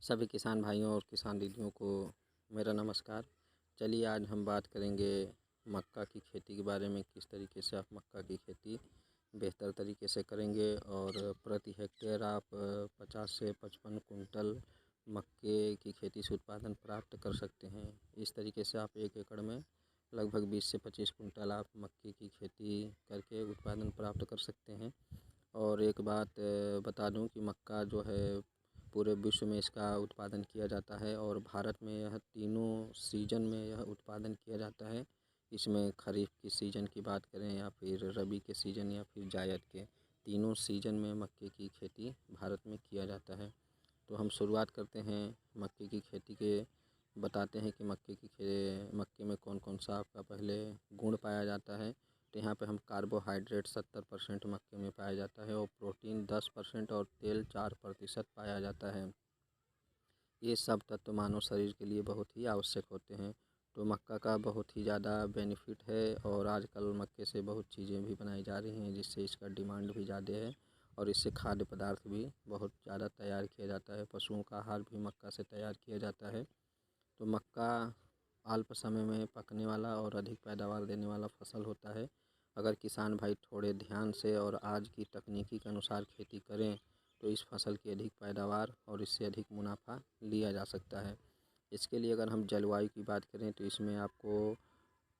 सभी किसान भाइयों और किसान दीदियों को मेरा नमस्कार। चलिए आज हम बात करेंगे मक्का की खेती के बारे में, किस तरीके से आप मक्का की खेती बेहतर तरीके से करेंगे और प्रति हेक्टेयर आप 50 से 55 कुंटल मक्के की खेती से उत्पादन प्राप्त कर सकते हैं। इस तरीके से आप 1 एकड़ में लगभग 20 से 25 कुंटल आप मक्के की खेती करके उत्पादन प्राप्त कर सकते हैं। और एक बात बता दूं कि मक्का जो है पूरे विश्व में इसका उत्पादन किया जाता है और भारत में यह तीनों सीजन में यह उत्पादन किया जाता है। इसमें खरीफ की सीज़न की बात करें या फिर रबी के सीज़न या फिर जायद के, तीनों सीजन में मक्के की खेती भारत में किया जाता है। तो हम शुरुआत करते हैं मक्के की खेती के। बताते हैं कि मक्के में कौन कौन सा आपका पहले गुण पाया जाता है। तो यहाँ पे हम कार्बोहाइड्रेट 70% मक्के में पाया जाता है और प्रोटीन 10% और तेल 4% पाया जाता है। ये सब तत्व मानव शरीर के लिए बहुत ही आवश्यक होते हैं। तो मक्का का बहुत ही ज़्यादा बेनिफिट है और आजकल मक्के से बहुत चीज़ें भी बनाई जा रही हैं जिससे इसका डिमांड भी ज़्यादा है और इससे खाद्य पदार्थ भी बहुत ज़्यादा तैयार किया जाता है। पशुओं का आहार भी मक्का से तैयार किया जाता है। तो मक्का अल्प समय में पकने वाला और अधिक पैदावार देने वाला फसल होता है। अगर किसान भाई थोड़े ध्यान से और आज की तकनीकी के अनुसार खेती करें तो इस फसल की अधिक पैदावार और इससे अधिक मुनाफा लिया जा सकता है। इसके लिए अगर हम जलवायु की बात करें तो इसमें आपको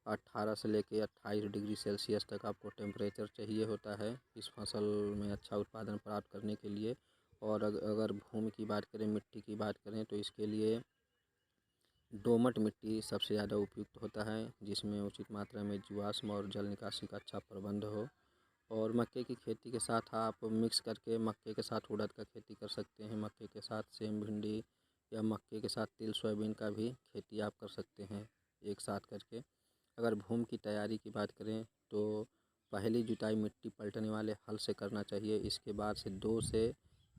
18 से लेकर 28 डिग्री सेल्सियस तक आपको टेम्परेचर चाहिए होता है इस फसल में अच्छा उत्पादन प्राप्त करने के लिए। और अगर भूमि की बात करें, मिट्टी की बात करें तो इसके लिए दोमट मिट्टी सबसे ज़्यादा उपयुक्त होता है जिसमें उचित मात्रा में जीवाश्म और जल निकासी का अच्छा प्रबंध हो। और मक्के की खेती के साथ आप मिक्स करके मक्के के साथ उड़द का खेती कर सकते हैं, मक्के के साथ सेम भिंडी या मक्के के साथ तिल सोयाबीन का भी खेती आप कर सकते हैं एक साथ करके। अगर भूमि की तैयारी की बात करें तो पहली जुताई मिट्टी पलटने वाले हल से करना चाहिए। इसके बाद से 2 से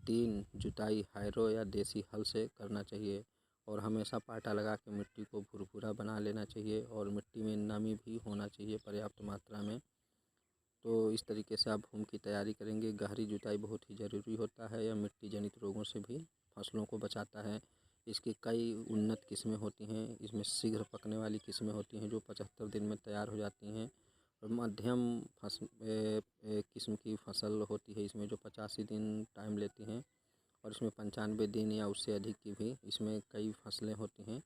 3 जुताई हैरो या देसी हल से करना चाहिए और हमेशा पाटा लगा के मिट्टी को भुरभुरा बना लेना चाहिए और मिट्टी में नमी भी होना चाहिए पर्याप्त मात्रा में। तो इस तरीके से आप भूमि की तैयारी करेंगे। गहरी जुताई बहुत ही ज़रूरी होता है, यह मिट्टी जनित रोगों से भी फसलों को बचाता है। इसकी कई उन्नत किस्में होती हैं, इसमें शीघ्र पकने वाली किस्में होती हैं जो 75 दिन में तैयार हो जाती हैं और मध्यम किस्म की फसल होती है इसमें जो 85 दिन टाइम लेती हैं और इसमें 95 दिन या उससे अधिक की भी इसमें कई फसलें होती हैं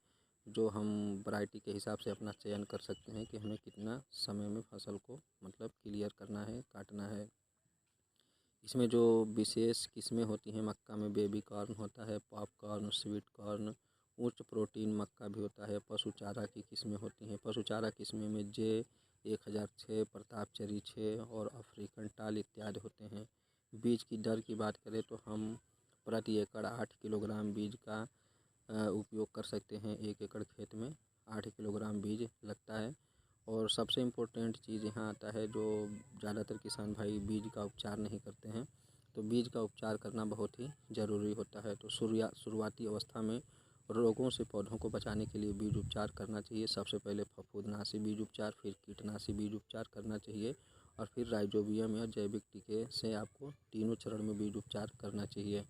जो हम वैरायटी के हिसाब से अपना चयन कर सकते हैं कि हमें कितना समय में फसल को मतलब क्लियर करना है, काटना है। इसमें जो विशेष किस्में होती हैं मक्का में बेबी कॉर्न होता है, पॉपकॉर्न, स्वीट कॉर्न, उच्च प्रोटीन मक्का भी होता है। पशु चारा की किस्में होती हैं, पशु चारा किस्में में जे 1006, प्रताप चेरी 6 और अफ्रीकन टाल इत्यादि होते हैं। बीज की दर की बात करें तो हम प्रति एकड़ 8 किलोग्राम बीज का उपयोग कर सकते हैं। 1 एकड़ खेत में 8 किलोग्राम बीज लगता है। और सबसे इम्पोर्टेंट चीज़ यहाँ आता है जो ज़्यादातर किसान भाई बीज का उपचार नहीं करते हैं, तो बीज का उपचार करना बहुत ही ज़रूरी होता है। तो शुरुआती अवस्था में रोगों से पौधों को बचाने के लिए बीज उपचार करना चाहिए। सबसे पहले फफूंदनाशी बीज उपचार, फिर कीटनाशी बीज उपचार करना चाहिए और फिर राइजोबियम या जैविक टीके से आपको तीनों चरण में बीज उपचार करना चाहिए।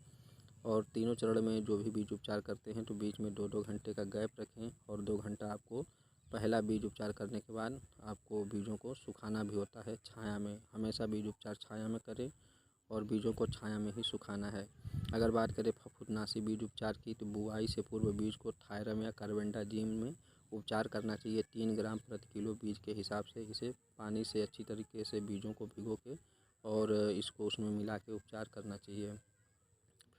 और तीनों चरण में जो भी बीज उपचार करते हैं तो बीच में 2-2 घंटे का गैप रखें और 2 घंटा आपको पहला बीज उपचार करने के बाद आपको बीजों को सुखाना भी होता है छाया में। हमेशा बीज उपचार छाया में करें और बीजों को छाया में ही सुखाना है। अगर बात करें फफूंदनाशी बीज उपचार की तो बुआई से पूर्व बीज को थायरम या कार्बेंडाजिम में उपचार करना चाहिए 3 ग्राम प्रति किलो बीज के हिसाब से। इसे पानी से अच्छी तरीके से बीजों को भिगो के और इसको उसमें मिला के उपचार करना चाहिए।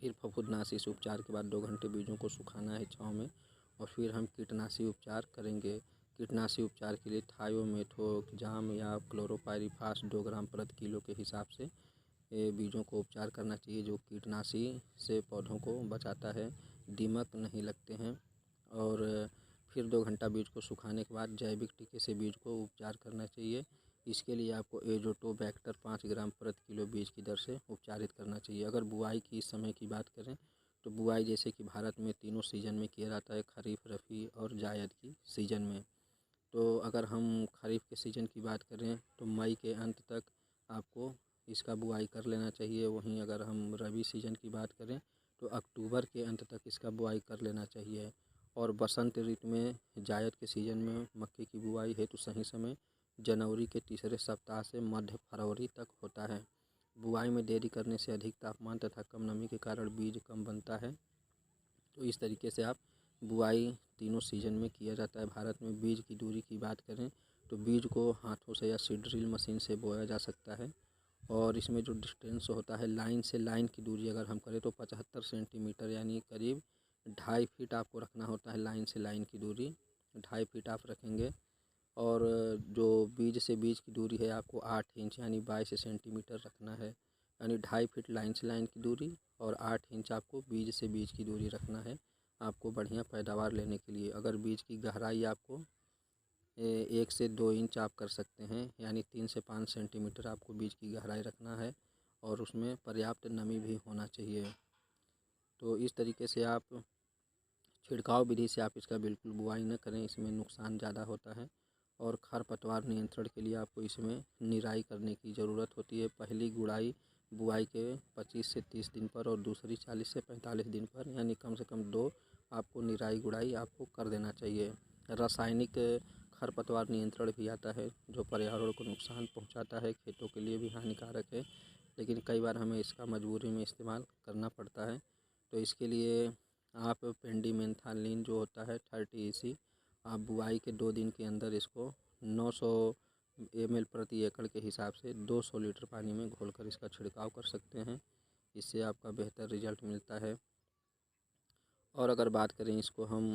फिर फफूंदनाशी से उपचार के बाद 2 घंटे बीजों को सुखाना है छाँव में और फिर हम कीटनाशी उपचार करेंगे। कीटनाशी उपचार के लिए थायोमेथोक्साम या क्लोरोपाइरीफास 2 ग्राम प्रति किलो के हिसाब से बीजों को उपचार करना चाहिए जो कीटनाशी से पौधों को बचाता है, दीमक नहीं लगते हैं। और फिर 2 घंटा बीज को सुखाने के बाद जैविक टीके से बीज को उपचार करना चाहिए। इसके लिए आपको एजोटोबैक्टर 5 ग्राम प्रति किलो बीज की दर से उपचारित करना चाहिए। अगर बुआई की समय की बात करें तो बुआई जैसे कि भारत में तीनों सीजन में किया जाता है, खरीफ, रबी और जायद की सीज़न में। तो अगर हम खरीफ के सीज़न की बात करें तो मई के अंत तक आपको इसका बुआई कर लेना चाहिए। वहीं अगर हम रबी सीज़न की बात करें तो अक्टूबर के अंत तक इसका बुआई कर लेना चाहिए। और बसंत ऋतु में जायद के सीज़न में मक्के की बुआई हेतु सही समय जनवरी के तीसरे सप्ताह से मध्य फरवरी तक होता है। बुआई में देरी करने से अधिक तापमान तथा कम नमी के कारण बीज कम बनता है। तो इस तरीके से आप बुआई तीनों सीजन में किया जाता है। भारत में बीज की दूरी की बात करें तो बीज को हाथों से या सीड ड्रिल मशीन से बोया जा सकता है। और इसमें जो डिस्टेंस होता है लाइन से लाइन की दूरी अगर हम करें तो 75 सेंटीमीटर यानी करीब 2.5 फीट आपको रखना होता है। लाइन से लाइन की दूरी 2.5 फीट आप रखेंगे। और जो बीज से बीज की दूरी है आपको 8 इंच यानी 22 सेंटीमीटर रखना है। यानी 2.5 फीट लाइन से लाइन की दूरी और 8 इंच आपको बीज से बीज की दूरी रखना है आपको बढ़िया पैदावार लेने के लिए। अगर बीज की गहराई आपको 1 से 2 इंच आप कर सकते हैं, यानी 3 से 5 सेंटीमीटर आपको बीज की गहराई रखना है और उसमें पर्याप्त नमी भी होना चाहिए। तो इस तरीके से आप छिड़काव विधि से आप इसका बिल्कुल बुआई न करें, इसमें नुकसान ज़्यादा होता है। और खरपतवार नियंत्रण के लिए आपको इसमें निराई करने की ज़रूरत होती है। पहली गुड़ाई बुआई के 25 से 30 दिन पर और दूसरी 40 से 45 दिन पर, यानी कम से कम 2 आपको निराई गुड़ाई आपको कर देना चाहिए। रासायनिक खरपतवार नियंत्रण भी आता है जो पर्यावरण को नुकसान पहुंचाता है, खेतों के लिए भी हानिकारक है, लेकिन कई बार हमें इसका मजबूरी में इस्तेमाल करना पड़ता है। तो इसके लिए आप पेंडिमेंथालिन जो होता है 30 EC आप बुआई के 2 दिन के अंदर इसको 900 ml प्रति एकड़ के हिसाब से 200 लीटर पानी में घोलकर इसका छिड़काव कर सकते हैं। इससे आपका बेहतर रिजल्ट मिलता है। और अगर बात करें इसको हम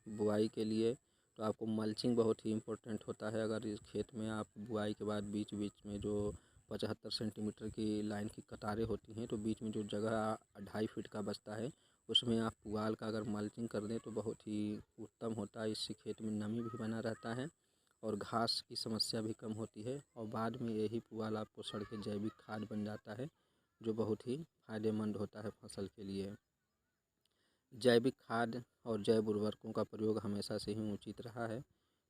बुआई के लिए तो आपको मल्चिंग बहुत ही इम्पोर्टेंट होता है। अगर इस खेत में आप बुआई के बाद बीच बीच में जो 75 सेंटीमीटर की लाइन की कतारें होती हैं तो बीच में जो जगह 2.5 फीट का बचता है उसमें आप पुआल का अगर मल्चिंग कर दें तो बहुत ही उत्तम होता है। इससे खेत में नमी भी बना रहता है और घास की समस्या भी कम होती है। और बाद में यही पुआल आपको सड़ के जैविक खाद बन जाता है जो बहुत ही फायदेमंद होता है फसल के लिए। जैविक खाद और जैव उर्वरकों का प्रयोग हमेशा से ही उचित रहा है।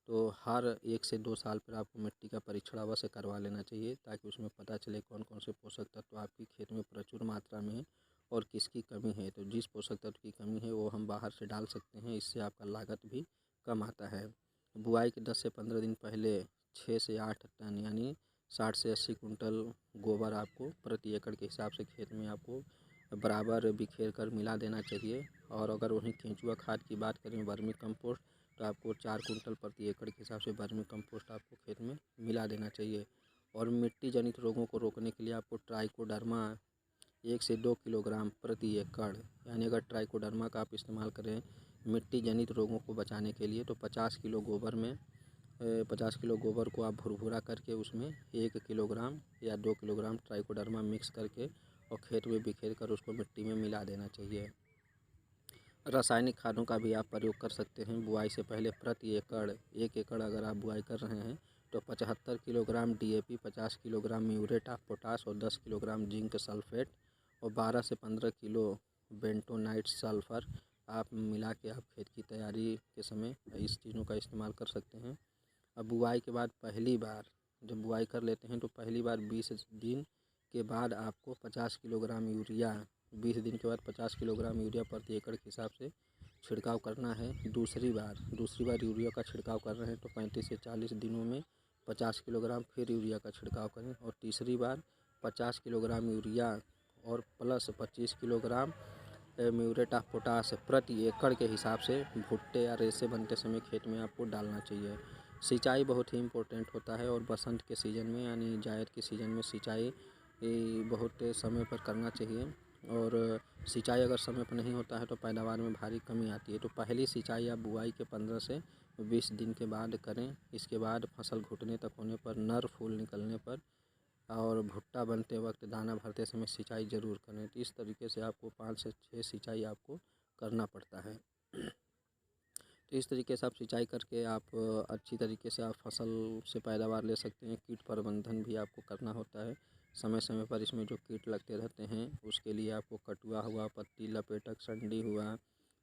तो हर 1 से 2 साल पर आपको मिट्टी का परीक्षण अवश्य करवा लेना चाहिए ताकि उसमें पता चले कौन कौन से पोषक तत्व आपकी खेत में प्रचुर मात्रा में है और किसकी कमी है। तो जिस पोषक तत्व की कमी है वो हम बाहर से डाल सकते हैं, इससे आपका लागत भी कम आता है। बुआई के 10 से 15 दिन पहले 6 से 8 टन यानी 60 से 80 कुंटल गोबर आपको प्रति एकड़ के हिसाब से खेत में आपको बराबर बिखेर कर मिला देना चाहिए। और अगर वहीं केंचुआ खाद की बात करें वर्मी कंपोस्ट तो आपको 4 कुंटल प्रति एकड़ के हिसाब से वर्मी कंपोस्ट आपको खेत में मिला देना चाहिए। और मिट्टी जनित रोगों को रोकने के लिए आपको ट्राइकोडर्मा 1 से 2 किलोग्राम प्रति एकड़, यानी अगर ट्राइकोडर्मा का आप इस्तेमाल करें मिट्टी जनित रोगों को बचाने के लिए तो 50 किलो गोबर में 50 किलो गोबर को आप भुरभुरा करके उसमें 1 किलोग्राम या 2 किलोग्राम ट्राइकोडर्मा मिक्स करके और खेत में बिखेर कर उसको मिट्टी में मिला देना चाहिए। रासायनिक खादों का भी आप प्रयोग कर सकते हैं। बुआई से पहले प्रति एकड़ 1 एकड़ अगर आप बुआई कर रहे हैं तो 75 kilogram DAP, 50 kilogram muriate of potash और 10 किलोग्राम जिंक सल्फेट और 12 से 15 किलो बेंटोनाइट सल्फर आप मिला के आप खेत की तैयारी के समय इस चीज़ों का इस्तेमाल कर सकते हैं। अब बुआई के बाद पहली बार जब बुआई कर लेते हैं तो पहली बार 20 दिन के बाद आपको 50 किलोग्राम यूरिया 20 दिन के बाद 50 किलोग्राम यूरिया प्रति एकड़ के हिसाब से छिड़काव करना है। दूसरी बार यूरिया का छिड़काव कर रहे हैं तो 35 से 40 दिनों में 50 किलोग्राम फिर यूरिया का छिड़काव करें। और तीसरी बार 50 किलोग्राम यूरिया और plus 25 kilogram muriate of potash प्रति एकड़ के हिसाब से भुट्टे या रेसे बनते समय खेत में आपको डालना चाहिए। सिंचाई बहुत ही इम्पोर्टेंट होता है और बसंत के सीज़न में यानी जायद के सीज़न में सिंचाई बहुत समय पर करना चाहिए। और सिंचाई अगर समय पर नहीं होता है तो पैदावार में भारी कमी आती है। तो पहली सिंचाई आप बुआई के 15 से 20 दिन के बाद करें। इसके बाद फसल घुटने तक होने पर, नर फूल निकलने पर और भुट्टा बनते वक्त दाना भरते समय सिंचाई ज़रूर करें। तो इस तरीके से आपको 5 से 6 सिंचाई आपको करना पड़ता है। तो इस तरीके से आप सिंचाई करके आप अच्छी तरीके से आप फसल से पैदावार ले सकते हैं। कीट प्रबंधन भी आपको करना होता है। समय समय पर इसमें जो कीट लगते रहते हैं उसके लिए आपको कटुआ हुआ, पत्ती लपेटक संडी हुआ,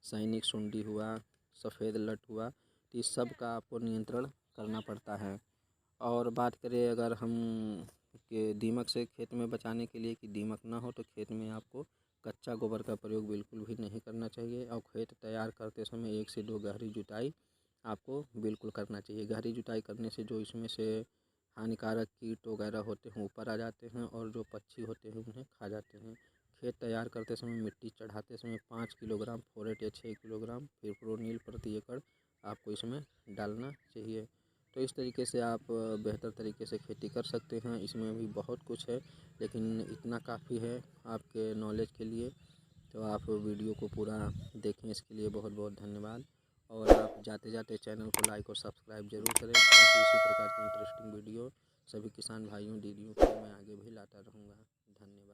सैनिक सुंडी हुआ, सफ़ेद लट हुआ, तो इस सब का आपको नियंत्रण करना पड़ता है। और बात करें अगर हम कि दीमक से खेत में बचाने के लिए कि दीमक ना हो तो खेत में आपको कच्चा गोबर का प्रयोग बिल्कुल भी नहीं करना चाहिए और खेत तैयार करते समय 1 से 2 गहरी जुताई आपको बिल्कुल करना चाहिए। गहरी जुताई करने से जो इसमें से हानिकारक कीट वगैरह होते हैं ऊपर आ जाते हैं और जो पक्षी होते हैं उन्हें खा जाते हैं। खेत तैयार करते समय मिट्टी चढ़ाते समय 5 किलोग्राम फोरेट या 6 किलोग्राम फिप्रोनिल प्रति एकड़ आपको इसमें डालना चाहिए। तो इस तरीके से आप बेहतर तरीके से खेती कर सकते हैं। इसमें भी बहुत कुछ है लेकिन इतना काफ़ी है आपके नॉलेज के लिए। तो आप वीडियो को पूरा देखें, इसके लिए बहुत बहुत धन्यवाद। और आप जाते जाते चैनल को लाइक और सब्सक्राइब जरूर करें ताकि इसी प्रकार की इंटरेस्टिंग वीडियो सभी किसान भाइयों दीदियों को मैं आगे भी लाता रहूँगा। धन्यवाद।